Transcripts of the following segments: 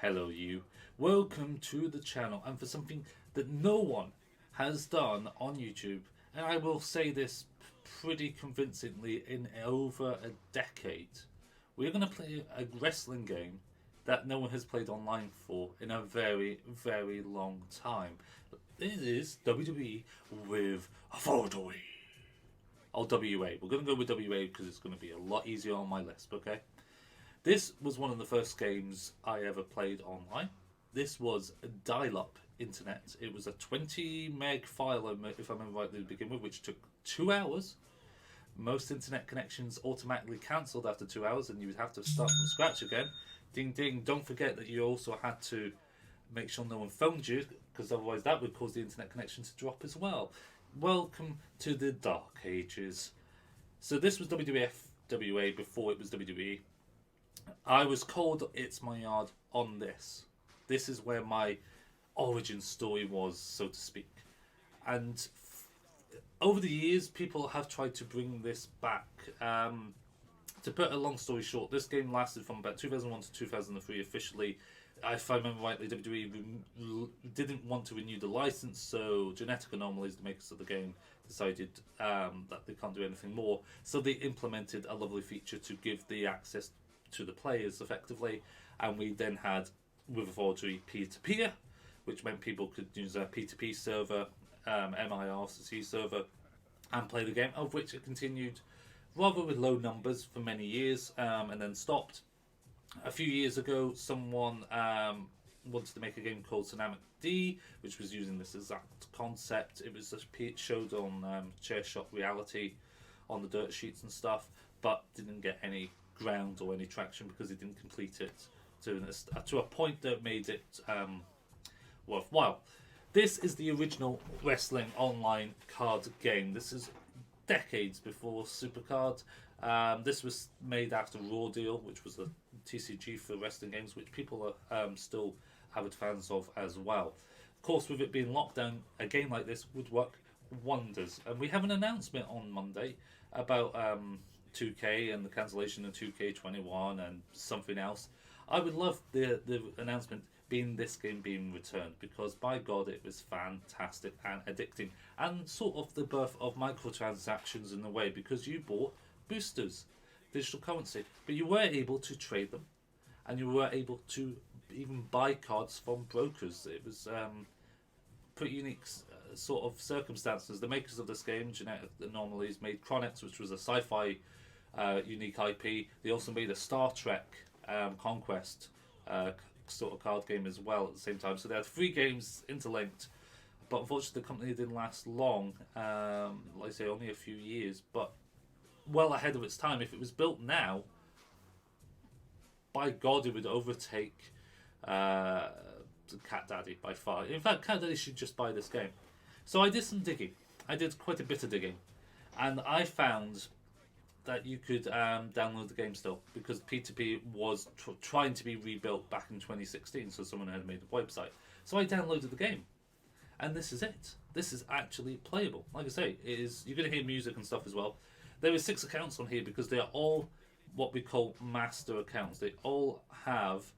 Hello you. Welcome to the channel and for something that no one has done on YouTube, and I will say this pretty convincingly, in over a decade, we're going to play a wrestling game that no one has played online for in a very, very long time. It is WWE With Authority. Or WA. We're going to go with WA because it's going to be a lot easier on my list, okay? This was one of the first games I ever played online. This was a dial-up internet. It was a 20 meg file, if I remember rightly, to begin with, which took 2 hours. Most internet connections automatically cancelled after 2 hours, and you would have to start from scratch again. Ding ding. Don't forget that you also had to make sure no one phoned you, because otherwise that would cause the internet connection to drop as well. Welcome to the Dark Ages. So this was WWA before it was WWE. I was called ITSMYYARD on this. This is where my origin story was, so to speak. And over the years, people have tried to bring this back. To put a long story short, this game lasted from about 2001 to 2003 officially. If I remember rightly, WWE didn't want to renew the license, so Genetic Anomalies, the makers of the game, decided that they can't do anything more. So they implemented a lovely feature to give the access to the players effectively, and we then had with Authority peer-to-peer, which meant people could use a P2P server, MIRC server, and play the game, of which it continued rather with low numbers for many years, and then stopped. A few years ago, someone wanted to make a game called Dynamic D, which was using this exact concept. It was showed on Chairshot Reality on the dirt sheets and stuff, but didn't get any ground or any traction because it didn't complete it to a point that made it worthwhile. This is the original wrestling online card game. This is decades before Supercard. This was made after Raw Deal, which was a TCG for wrestling games, which people are still avid fans of as well. Of course, with it being lockdown, a game like this would work wonders. And we have an announcement on Monday about 2K and the cancellation of 2K21 and something else. I would love the announcement being this game being returned, because by God it was fantastic and addicting, and sort of the birth of microtransactions in a way, because you bought boosters, digital currency, but you were able to trade them, and you were able to even buy cards from brokers. It was pretty unique sort of circumstances. The makers of this game, Genetic Anomalies, made Chronix, which was a sci-fi unique IP. They also made a Star Trek Conquest sort of card game as well at the same time. So they had 3 games interlinked, but unfortunately the company didn't last long. Like I say, only a few years, but well ahead of its time. If it was built now, by God, it would overtake Cat Daddy by far. In fact, Cat Daddy should just buy this game. So I did some digging. I did quite a bit of digging, and I found that you could download the game still, because P2P was trying to be rebuilt back in 2016, so someone had made a website. So I downloaded the game, and this is it. This is actually playable. Like I say, it is. You're going to hear music and stuff as well. There are 6 accounts on here because they are all what we call master accounts. They all have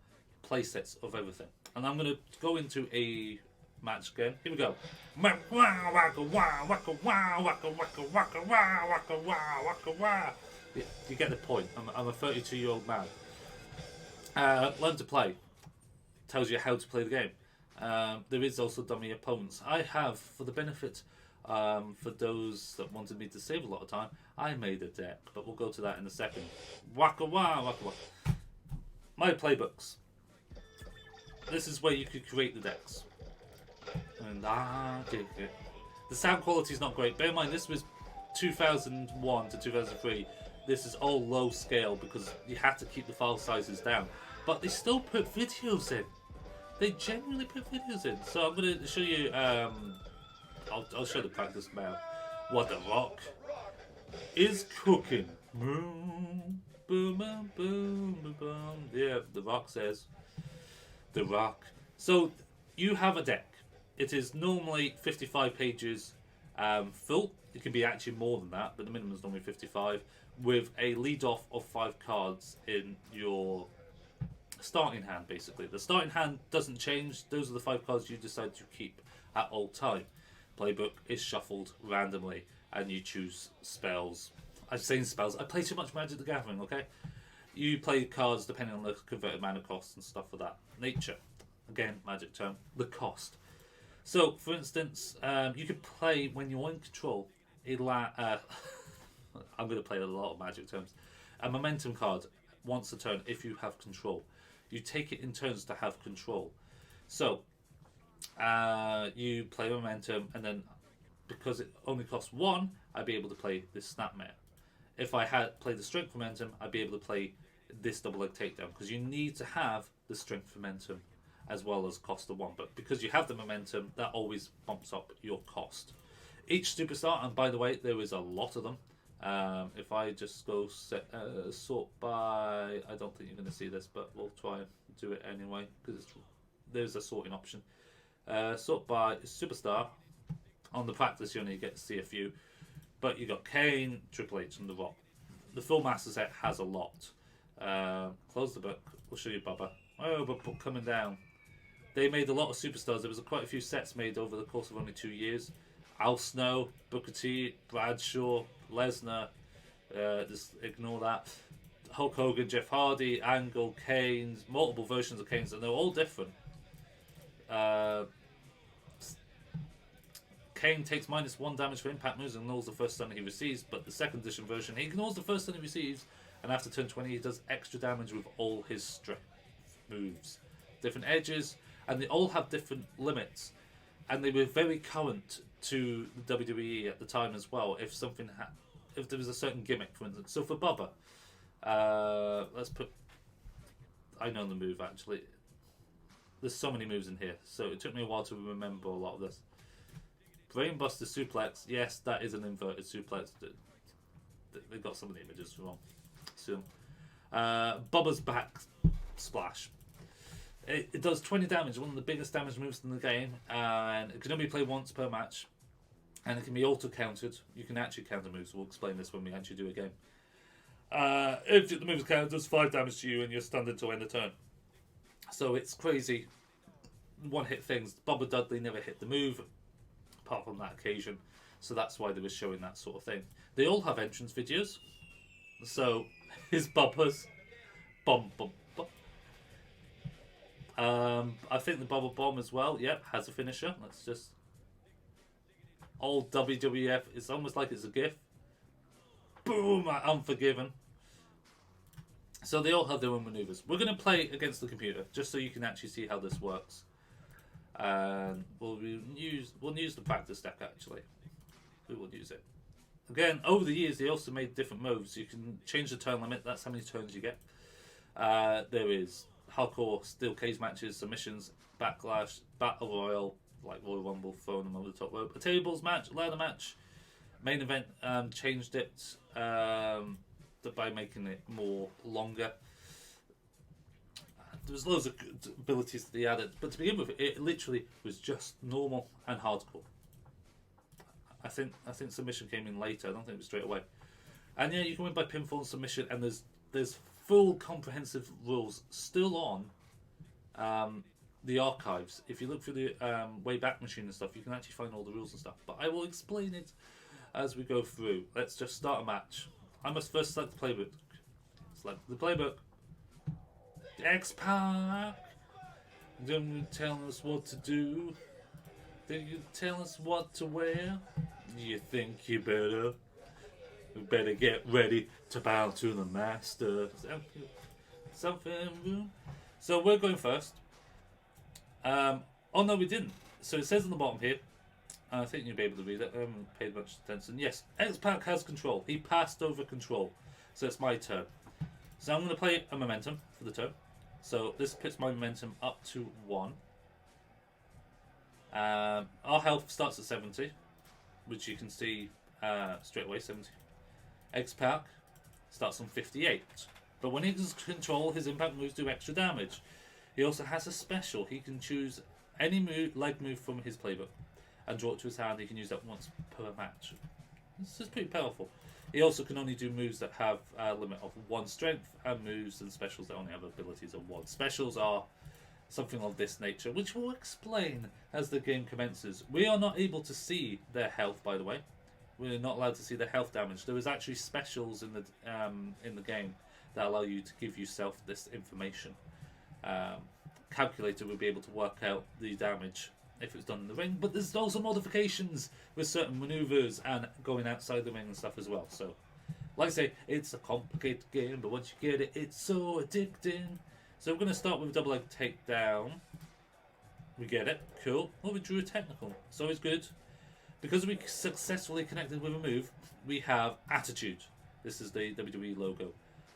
playsets of everything, and I'm going to go into a match again. Here we go. You get the point. I'm a 32-year-old man. Learn to play tells you how to play the game. There is also dummy opponents. I have, for the benefit for those that wanted me to save a lot of time, I made a deck, but we'll go to that in a second. Waka wah, waka wah. My playbooks. This is where you could create the decks. And the sound quality is not great. Bear in mind, this was 2001 to 2003. This is all low scale because you had to keep the file sizes down. But they still put videos in. They genuinely put videos in. So I'm going to show you. I'll show the practice about what The Rock is cooking. Boom, boom, boom, boom, boom. Yeah, The Rock says. The Rock. So you have a deck. It is normally 55 pages full. It can be actually more than that, but the minimum is normally 55, with a lead off of 5 cards in your starting hand, basically. The starting hand doesn't change. Those are the 5 cards you decide to keep at all time. Playbook is shuffled randomly, and you choose spells. I'm saying spells. I play too much Magic the Gathering, okay? You play cards depending on the converted mana cost and stuff of that nature. Again, Magic term, the cost. So, for instance, you could play when you're in control. I'm going to play a lot of Magic terms. A momentum card once a turn if you have control. You take it in turns to have control. So, you play momentum, and then because it only costs 1, I'd be able to play this Snapmare. If I had played the strength momentum, I'd be able to play this double leg takedown, because you need to have the strength momentum as well as cost of 1. But because you have the momentum, that always bumps up your cost. Each superstar, and by the way, there is a lot of them. If I just go sort by, I don't think you're going to see this, but we'll try and do it anyway, because there's a sorting option. Sort by superstar. On the practice, you only get to see a few, but you got Kane, Triple H, and The Rock. The full master set has a lot. Close the book. We'll show you Bubba. Oh, but coming down. They made a lot of superstars. There was quite a few sets made over the course of only 2 years. Al Snow, Booker T, Bradshaw, Lesnar. Just ignore that. Hulk Hogan, Jeff Hardy, Angle, Kane, multiple versions of Kane's, and they're all different. Kane takes -1 damage for impact moves and ignores the first stun he receives, but the second edition version, he ignores the first stun he receives, and after turn 20 he does extra damage with all his strength moves. Different edges, and they all have different limits, and they were very current to the WWE at the time as well. If something if there was a certain gimmick, for instance. So for Bubba, let's put, I know the move actually. There's so many moves in here, so it took me a while to remember a lot of this. Brainbuster suplex, yes, that is an inverted suplex. They got some of the images wrong. So, Bubba's back splash. It does 20 damage, one of the biggest damage moves in the game, and it can only play once per match, and it can be auto-countered. You can actually counter moves. We'll explain this when we actually do a game. If the move is countered, it does 5 damage to you, and you're stunned until end of turn. So it's crazy. One-hit things. Bubba Dudley never hit the move, apart from that occasion, so that's why they were showing that sort of thing. They all have entrance videos, so his Bubba's bum bum bum. I think the Bubba Bomb as well, yep, has a finisher. Let's just, old WWF, it's almost like it's a GIF. Boom, Unforgiven. So they all have their own maneuvers. We're going to play against the computer, just so you can actually see how this works. And we'll use the practice deck actually. We will use it. Again, over the years they also made different moves. You can change the turn limit, that's how many turns you get. There is hardcore steel cage matches, submissions, backlash, battle royal, like Royal Rumble, throwing them over the top rope. A tables match, ladder match. Main event changed it by making it more longer. There was loads of abilities that they added, but to begin with, it literally was just normal and hardcore. I think submission came in later. I don't think it was straight away. And yeah, you can win by pinfall and submission, and there's full comprehensive rules still on the archives. If you look through the Wayback Machine and stuff, you can actually find all the rules and stuff. But I will explain it as we go through. Let's just start a match. I must first select the playbook. Select the playbook. X-Pac, don't you tell us what to do? Don't you tell us what to wear? You think you better? We better get ready to bow to the master. Something. So we're going first. Oh no, we didn't. So it says on the bottom here. I think you'll be able to read it. I haven't paid much attention. Yes, X-Pac has control. He passed over control. So it's my turn. So I'm going to play a momentum for the turn. So this puts my momentum up to 1. Our health starts at 70, which you can see straight away, 70. X-Pac starts on 58. But when he does control, his impact moves do extra damage. He also has a special. He can choose any leg move from his playbook and draw it to his hand. He can use that once per match. This is pretty powerful. He also can only do moves that have a limit of 1 strength, and moves and specials that only have abilities of 1. Specials are something of this nature, which we'll explain as the game commences. We are not able to see their health, by the way. We're not allowed to see their health damage. There is actually specials in the game that allow you to give yourself this information. Calculator will be able to work out the damage if it's done in the ring, but there's also modifications with certain maneuvers and going outside the ring and stuff as well. So, like I say, it's a complicated game, but once you get it, it's so addicting. So we're going to start with a double leg takedown. We get it, cool. Well, we drew a technical, so it's good. Because we successfully connected with a move, we have attitude. This is the WWE logo.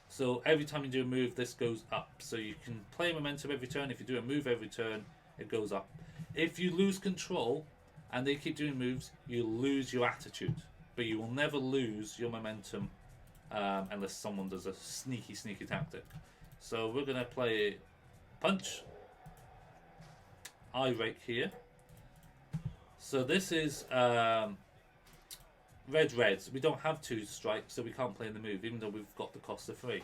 So every time you do a move, this goes up. So you can play momentum every turn. If you do a move every turn, it goes up. If you lose control and they keep doing moves, you lose your attitude. But you will never lose your momentum unless someone does a sneaky tactic. So we're going to play punch, eye rake here. So this is red. We don't have 2 strikes, so we can't play in the move, even though we've got the cost of 3.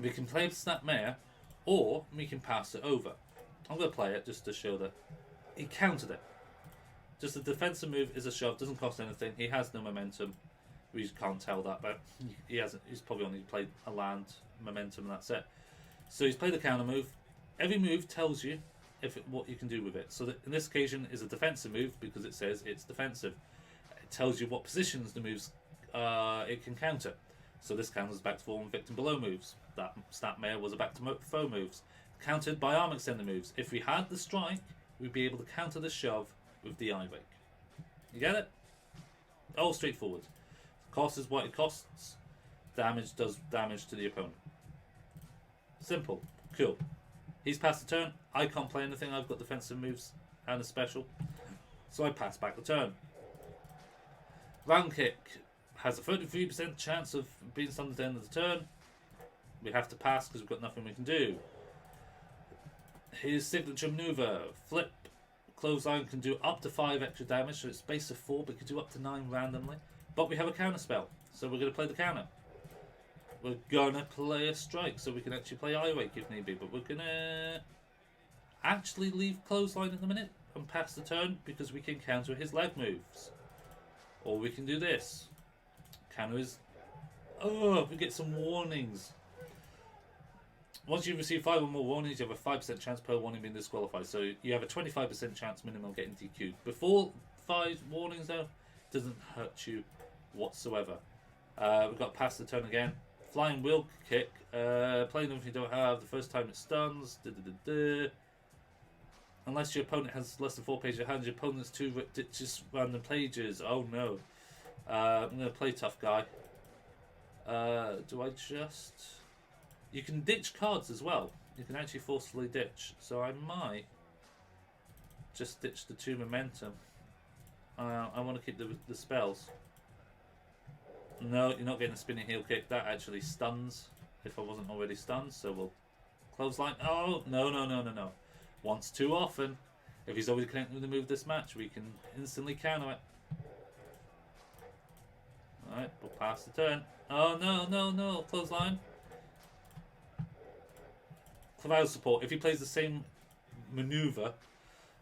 We can play snap mare, or we can pass it over. I'm going to play it just to show that he countered it. Just a defensive move is a shove, doesn't cost anything. He has no momentum. We can't tell that, but he hasn't. He's probably only played a land momentum, and that's it. So he's played a counter move. Every move tells you what you can do with it. So that in this occasion is a defensive move because it says it's defensive. It tells you what positions the moves it can counter. So this counters back to form victim below moves. That snap mare was a back to foe moves. Countered by arm extender moves. If we had the strike, we'd be able to counter the shove with the eye rake. You get it? All straightforward. Cost is what it costs. Damage does damage to the opponent. Simple. Cool. He's passed the turn. I can't play anything. I've got defensive moves and a special. So I pass back the turn. Round kick has a 33% chance of being stunned at the end of the turn. We have to pass because we've got nothing we can do. His signature maneuver, flip. Clothesline can do up to 5 extra damage, so it's base of 4, but it can do up to 9 randomly. But we have a counter spell, so we're going to play the counter. We're going to play a strike, so we can actually play eye rake if need be, but we're going to actually leave clothesline in a minute and pass the turn because we can counter his leg moves. Or we can do this. Counter is... Oh, we get some warnings. Once you receive 5 or more warnings, you have a 5% chance per warning being disqualified. So you have a 25% chance minimum of getting DQ'd. Before 5 warnings, though, it doesn't hurt you whatsoever. We've got past the turn again. Flying wheel kick. Playing them if you don't have. The first time it stuns. Unless your opponent has less than 4 pages of hand, your opponent's 2 ditches random pages. Oh no. I'm going to play tough guy. Do I just... You can ditch cards as well. You can actually forcefully ditch. So I might just ditch the 2 momentum. I want to keep the spells. No, you're not getting a spinning heel kick. That actually stuns if I wasn't already stunned. So we'll clothesline. Oh, no. Once too often. If he's already connected with the move this match, we can instantly counter it. Alright, we'll pass the turn. Oh, no. Clothesline. Cloud support. If he plays the same maneuver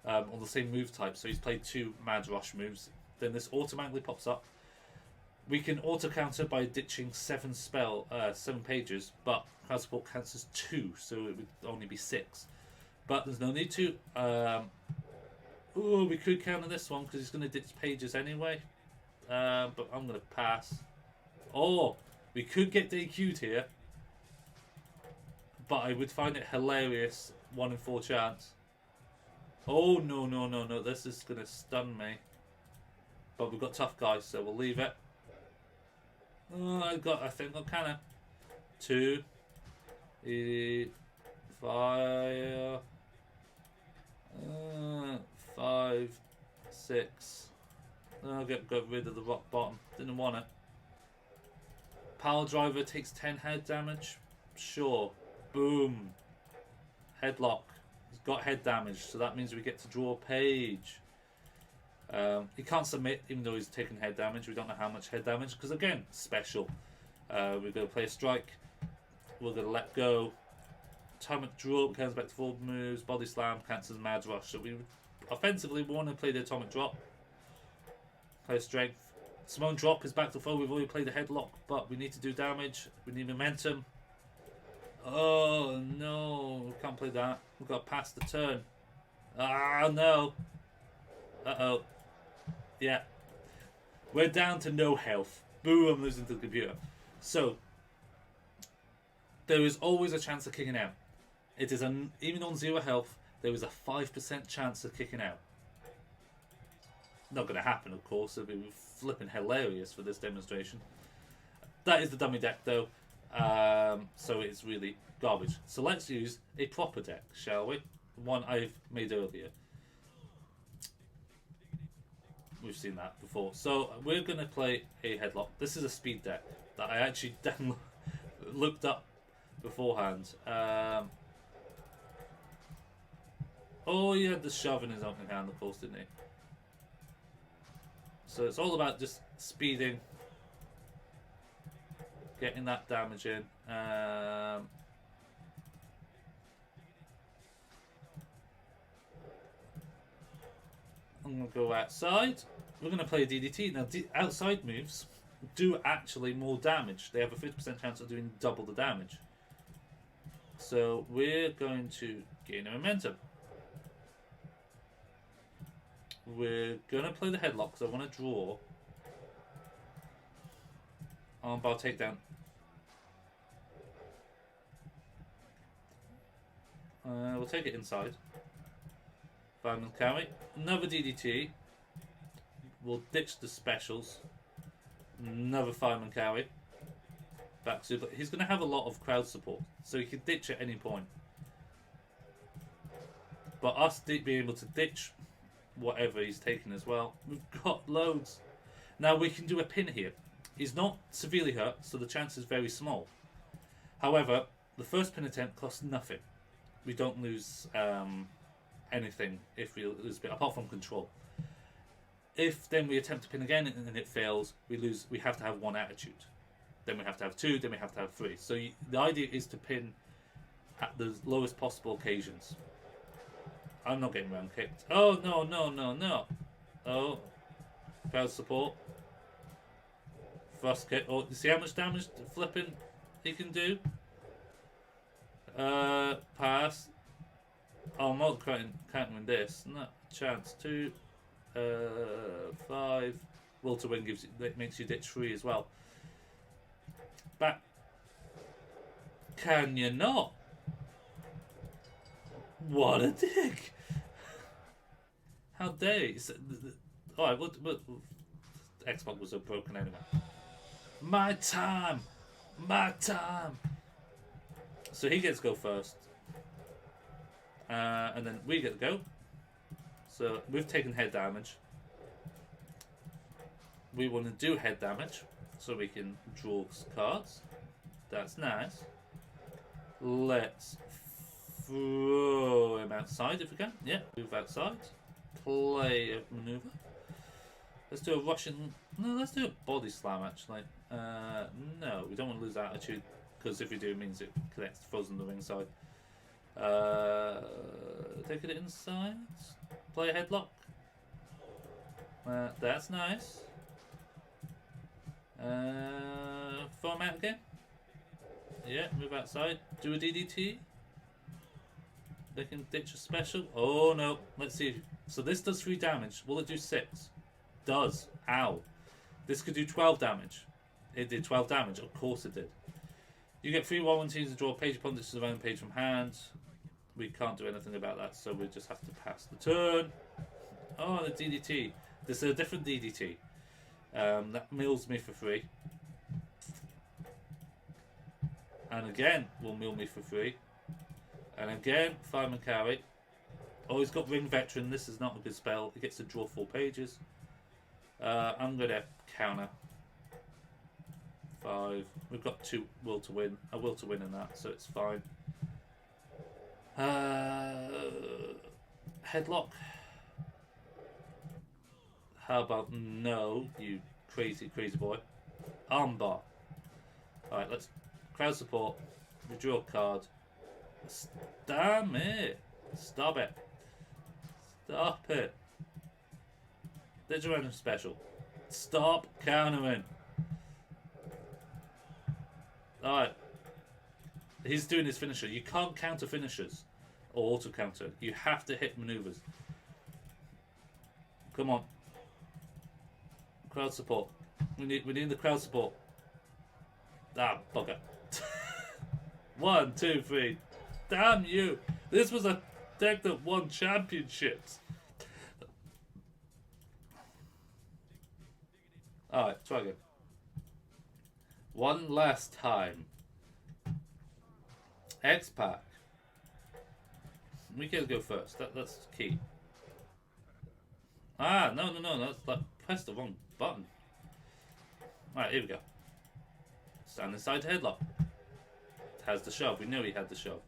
or the same move type, so he's played 2 Mad Rush moves, then this automatically pops up. We can auto counter by ditching 7 pages, but Cloud support counts as 2, so it would only be 6. But there's no need to. We could counter this one because he's going to ditch pages anyway. But I'm going to pass. Oh, we could get DQ'd here. But I would find it hilarious. 1 in 4 chance. Oh, no. This is going to stun me. But we've got tough guys, so we'll leave it. Oh, I think I can. 2. 5. 5. 6. I'll get rid of the rock bottom. Didn't want it. Power driver takes 10 head damage. Sure. Boom. Headlock. He's got head damage, so that means we get to draw a page. He can't submit even though he's taking head damage. We don't know how much head damage because again, special. We're going to play a strike. We're going to let go. Atomic drop comes back to forward moves. Body slam cancels mad rush. So we offensively want to play the atomic drop. Play strength. Simone drop is back to full. We've already played the headlock, but we need to do damage. We need momentum. Oh no, we can't play that. We've got to pass the turn. Ah no. Uh-oh. Yeah. We're down to no health. Boo, I'm losing to the computer. So, there is always a chance of kicking out. It is even on 0 health, there is a 5% chance of kicking out. Not going to happen, of course. It'll be flipping hilarious for this demonstration. That is the dummy deck, though. So it's really garbage. So let's use a proper deck, shall we? The one I've made earlier. We've seen that before. So we're going to play a headlock. This is a speed deck that I actually looked up beforehand. Oh, he had the shove in his opening hand, of course, didn't he? So it's all about just speeding, getting that damage in. I'm going to go outside. We're going to play a DDT. Now, outside moves do actually more damage. They have a 50% chance of doing double the damage. So we're going to gain a momentum. We're going to play the headlock because I want to draw. Armbar takedown. We'll take it inside. Fireman carry. Another DDT. We'll ditch the specials. Another fireman carry. Back super. He's going to have a lot of crowd support, so he can ditch at any point. But us being able to ditch whatever he's taking as well, we've got loads. Now we can do a pin here. He's not severely hurt, so the chance is very small. However, the first pin attempt costs nothing. We don't lose anything if we lose a bit, apart from control. If then we attempt to pin again and it fails, we lose. We have to have 1 attitude. Then we have to have 2. Then we have to have 3. So the idea is to pin at the lowest possible occasions. I'm not getting round kicked. Oh no no no no! Oh, crowd support. Thrust kick. Oh, you see how much damage flipping he can do? Pass. Oh, I'm not countering this. No chance. 2, 5. Will to win gives you, that makes you ditch 3 as well. Back. Can you not? What a dick! How dare he? Alright, but Xbox was so broken anyway. My time! My time! So he gets to go first. And then we get to go. So we've taken head damage. We want to do head damage so we can draw cards. That's nice. Let's throw him outside if we can. Yeah, move outside. Play a maneuver. Let's do a Russian. No, let's do a body slam actually. No, we don't want to lose attitude because if we do, it means it connects, throws on the ring side. Take it inside. Play a headlock. That's nice. Throw him out again. Yeah, move outside. Do a DDT. They can ditch a special. Oh no. Let's see. So this does 3 damage. Will it do 6? Does. Ow. This could do 12 damage. It did 12 damage. Of course it did. You get 3 warranties to draw a page upon this around page from hand. We can't do anything about that, so we just have to pass the turn. Oh, the DDT. This is a different DDT. That mills me for 3. And again, will mill me for 3. And again, fireman carry. Oh, he's got ring veteran. This is not a good spell. He gets to draw 4 pages. I'm going to counter. 5. We've got 2 will to win. A will to win in that, so it's fine. Headlock. How about no, you crazy boy. Armbar. Alright, let's crowd support. We draw a card. Damn it. Stop it. Stop it. Digital random special. Stop countering. Alright. He's doing his finisher. You can't counter finishers or auto counter. You have to hit maneuvers. Come on. Crowd support. We need the crowd support. Ah, bugger. 1, 2, 3. Damn you. This was a deck that won championships. Alright, try again. One last time. X-Pack. We gotta go first. That's key. Ah, no. That's like, press the wrong button. Alright, here we go. Stand inside headlock. It has the shove. We knew he had the shove.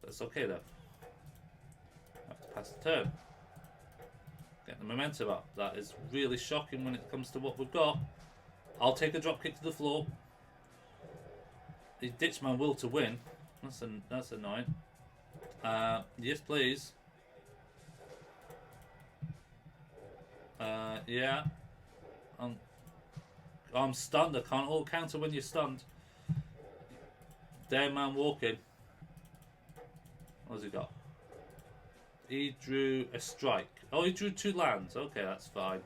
That's okay though. Have to pass the turn. Get the momentum up. That is really shocking when it comes to what we've got. I'll take a drop kick to the floor. He ditched my will to win. That's annoying. Yes, please. Yeah. I'm stunned. I can't all counter when you're stunned. Dead man walking. What's he got? He drew a strike. Oh, he drew 2 lands. Okay, that's fine.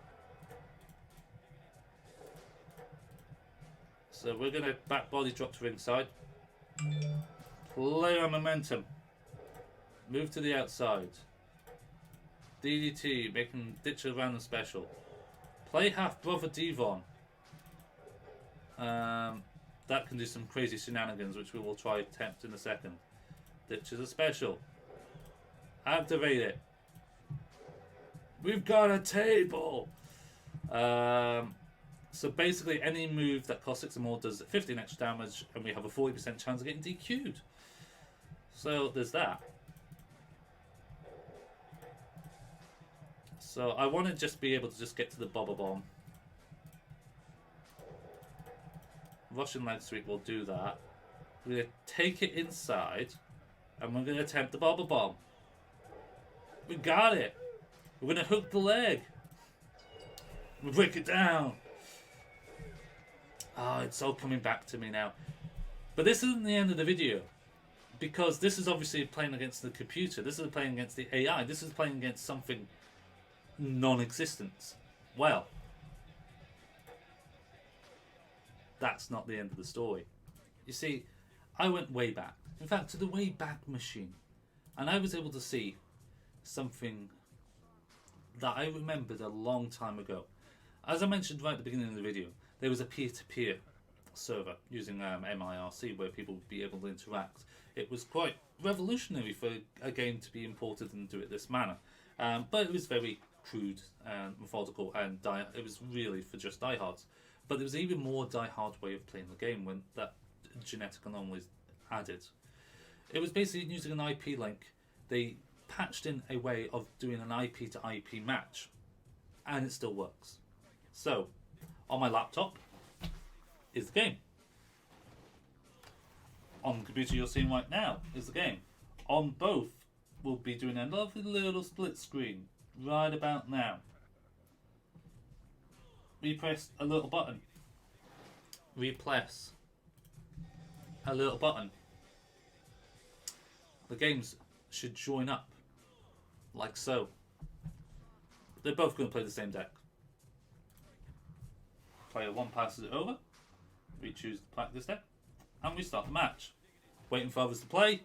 So we're going to back body drop to ringside. Play on momentum. Move to the outside. DDT, making ditch a random special. Play half brother Devon. That can do some crazy shenanigans, which we will try attempt in a second. Ditch is a special. Activate it. We've got a table. So basically, any move that costs 6 or more does 15 extra damage, and we have a 40% chance of getting DQ'd. So there's that. So I want to just be able to just get to the Bobber Bomb. Russian leg sweep will do that. We're going to take it inside, and we're going to attempt the Bobber Bomb. We got it. We're going to hook the leg. We break it down. Oh, it's all coming back to me now. But this isn't the end of the video. Because this is obviously playing against the computer. This is playing against the AI. This is playing against something non-existent. Well, that's not the end of the story. You see, I went way back. In fact, to the way back machine. And I was able to see something that I remembered a long time ago. As I mentioned right at the beginning of the video, there was a peer-to-peer server using MIRC where people would be able to interact. It was quite revolutionary for a game to be imported and do it this manner. But it was very crude and methodical, and it was really for just diehards. But there was an even more diehard way of playing the game when that Genetic Anomalies added. It was basically using an IP link. They patched in a way of doing an IP to IP match, and it still works. So, on my laptop is the game. On the computer you're seeing right now is the game. On both, we'll be doing a lovely little split screen right about now. We press a little button. We press a little button. The games should join up like so. They're both going to play the same deck. Player 1 passes it over. We choose to play this deck, and we start the match. Waiting for others to play.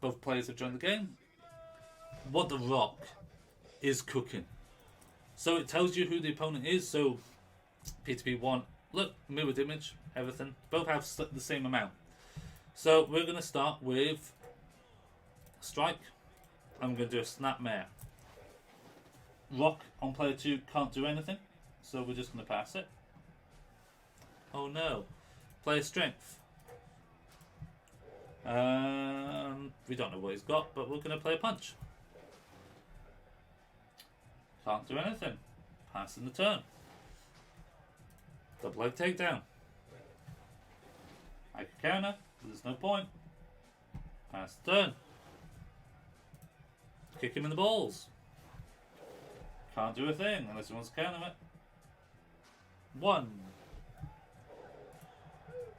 Both players have joined the game. What the Rock is cooking. So it tells you who the opponent is. So P2P1, look, mirrored image, everything. Both have the same amount. So we're going to start with strike. I'm going to do a snapmare. Rock on player 2 can't do anything, so we're just going to pass it. Oh no. Player strength. We don't know what he's got, but we're going to play a punch. Can't do anything. Passing the turn. Double leg takedown. I can counter, but there's no point. Pass the turn. Kick him in the balls. Can't do a thing unless he wants to counter it. 1.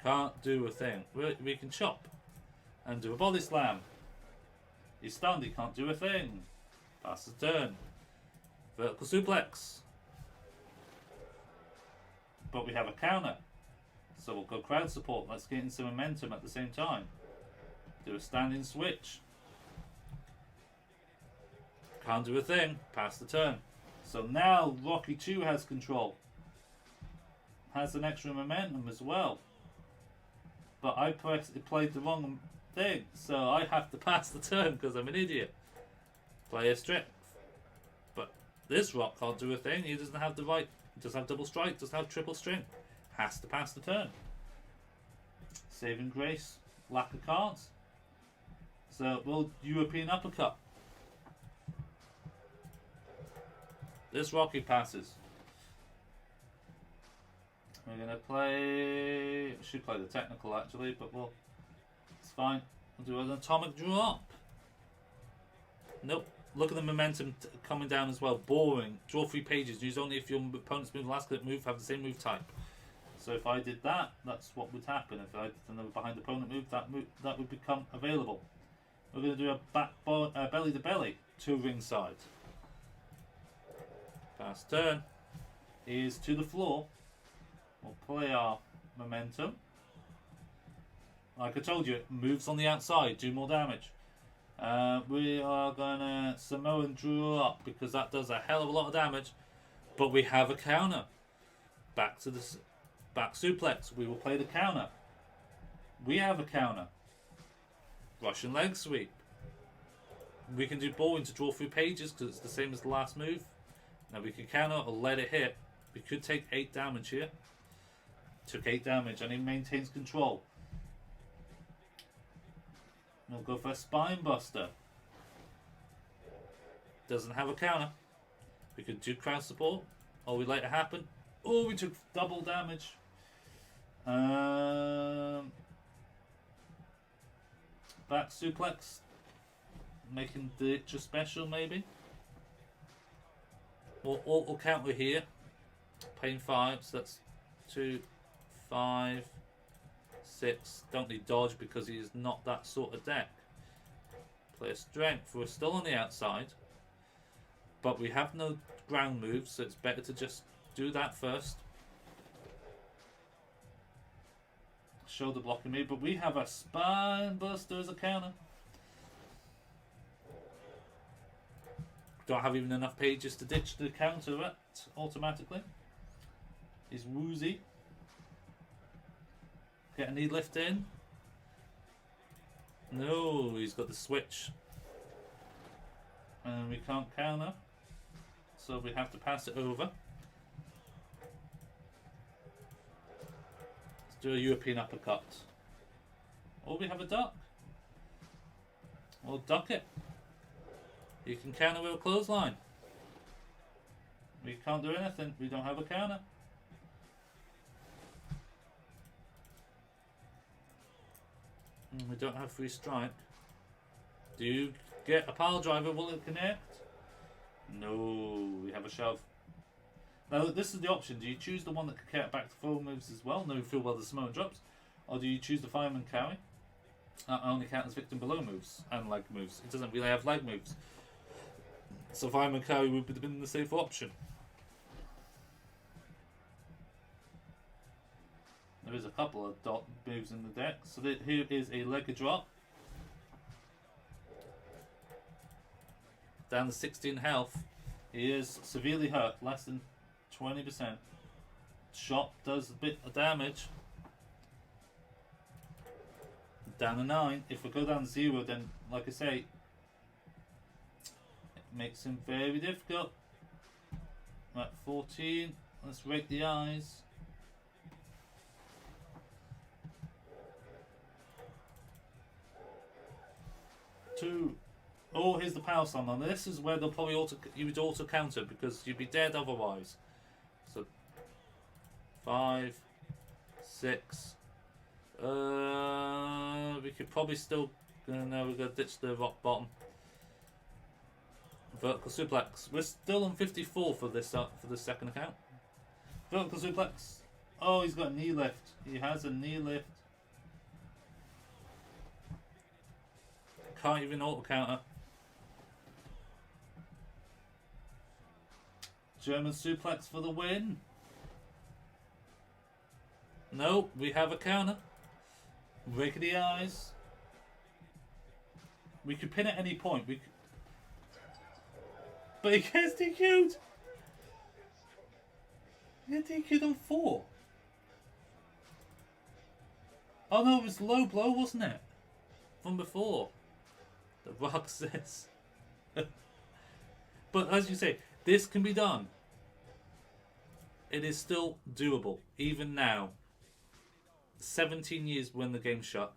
Can't do a thing. We can chop and do a body slam. He's stunned, he can't do a thing. Pass the turn. Vertical suplex. But we have a counter. So we'll go crowd support. Let's get in some momentum at the same time. Do a standing switch. Can't do a thing. Pass the turn. So now Rocky 2 has control. Has an extra momentum as well. But I played the wrong thing. So I have to pass the turn because I'm an idiot. Player strength. But this Rock can't do a thing. He doesn't have the right. He doesn't have double strike. Doesn't have triple strength. Has to pass the turn. Saving grace. Lack of cards. So, well, European uppercut. This Rocky passes. We're going to play... should play the technical actually, but well, it's fine. We'll do an atomic drop. Nope. Look at the momentum coming down as well. Boring. Draw 3 pages. Use only if your opponent's move, last click move, have the same move type. So if I did that, that's what would happen. If I did another behind the opponent move, that would become available. We're going to do a belly to belly to ringside. Pass turn. Is to the floor. We'll play our momentum. Like I told you, it moves on the outside, do more damage. We are gonna Samoan drop because that does a hell of a lot of damage. But we have a counter. Back to the back suplex. We will play the counter. We have a counter. Russian leg sweep. We can do ball into draw 3 pages because it's the same as the last move. Now we can counter or let it hit. We could take 8 damage here. Took 8 damage and he maintains control. We'll go for a spine buster. Doesn't have a counter. We could do crowd support. Or we let it happen. Oh, we took double damage. Back suplex. Making the extra special maybe. We'll counter here. Paying 5, so that's 2, 5, 6. Don't need dodge because he is not that sort of deck. Play strength. We're still on the outside. But we have no ground moves, so it's better to just do that first. Shoulder blocking me, but we have a spine buster as a counter. Don't have even enough pages to ditch the counter it automatically. He's woozy. Get a knee lift in. No, he's got the switch. And we can't counter. So we have to pass it over. Let's do a European uppercut. Or we have a duck. Or duck it. You can counter with a clothesline. We can't do anything. We don't have a counter. We don't have free strike. Do you get a pile driver? Will it connect? No, we have a shove. Now this is the option. Do you choose the one that can count back to full moves as well? No feel well the Samoan drops. Or do you choose the fireman carry? That only counts as victim below moves and leg moves. It doesn't really have leg moves. So fireman carry would have been the safer option. There is a couple of dot moves in the deck. So here is a leg drop. Down to 16 health. He is severely hurt, less than 20%. Shot does a bit of damage. Down to 9. If we go down to 0, then, like I say, it makes him very difficult. Right, 14. Let's rake the eyes. Two, Oh, here's the power slam. And this is where they'll probably you would auto counter because you'd be dead otherwise. So 5, 6. We could probably still. No, we're gonna ditch the rock bottom. Vertical suplex. We're still on 54 for this second account. Vertical suplex. Oh, he's got a knee lift. He has a knee lift. Can't even auto counter. German suplex for the win. No, we have a counter. Rake of the eyes. We could pin at any point. We could... But he gets DQ'd. He got DQ'd on 4. Oh no, it was low blow, wasn't it? From before. The Rock says. But as you say, this can be done. It is still doable, even now. 17 years when the game shut.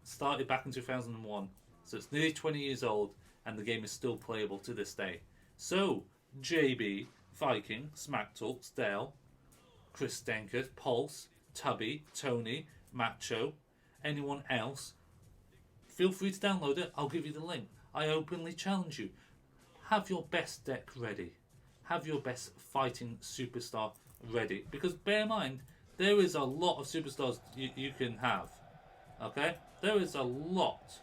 Started back in 2001. So it's nearly 20 years old, and the game is still playable to this day. So, JB, Viking, Smack Talks, Dale, Chris Stenkert, Pulse, Tubby, Tony, Macho, anyone else, feel free to download it. I'll give you the link. I openly challenge you. Have your best deck ready. Have your best fighting superstar ready. Because bear in mind, there is a lot of superstars you can have. Okay? There is a lot.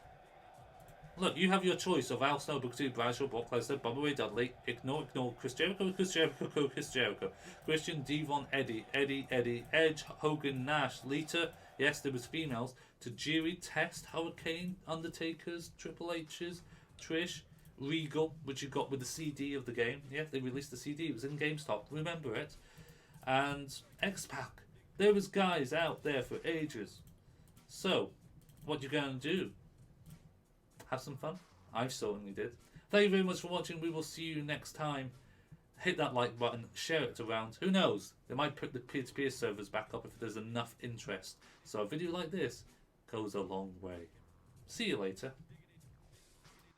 Look, you have your choice of Al Snow, Booker T, Bradshaw, Brock Lesnar, Bubba Ray Dudley, Ignore, Chris Jericho, Chris Jericho, Christian, Devon, Eddie, Edge, Hogan, Nash, Lita, yes, there was females, Tajiri, Test, Hurricane, Undertakers, Triple H's, Trish, Regal, which you got with the CD of the game. Yeah, they released the CD, it was in GameStop, remember it. And X-Pac. There was guys out there for ages. So, what you going to do? Have some fun? I certainly did. Thank you very much for watching. We will see you next time. Hit that like button, share it around. Who knows? They might put the peer-to-peer servers back up if there's enough interest. So a video like this goes a long way. See you later.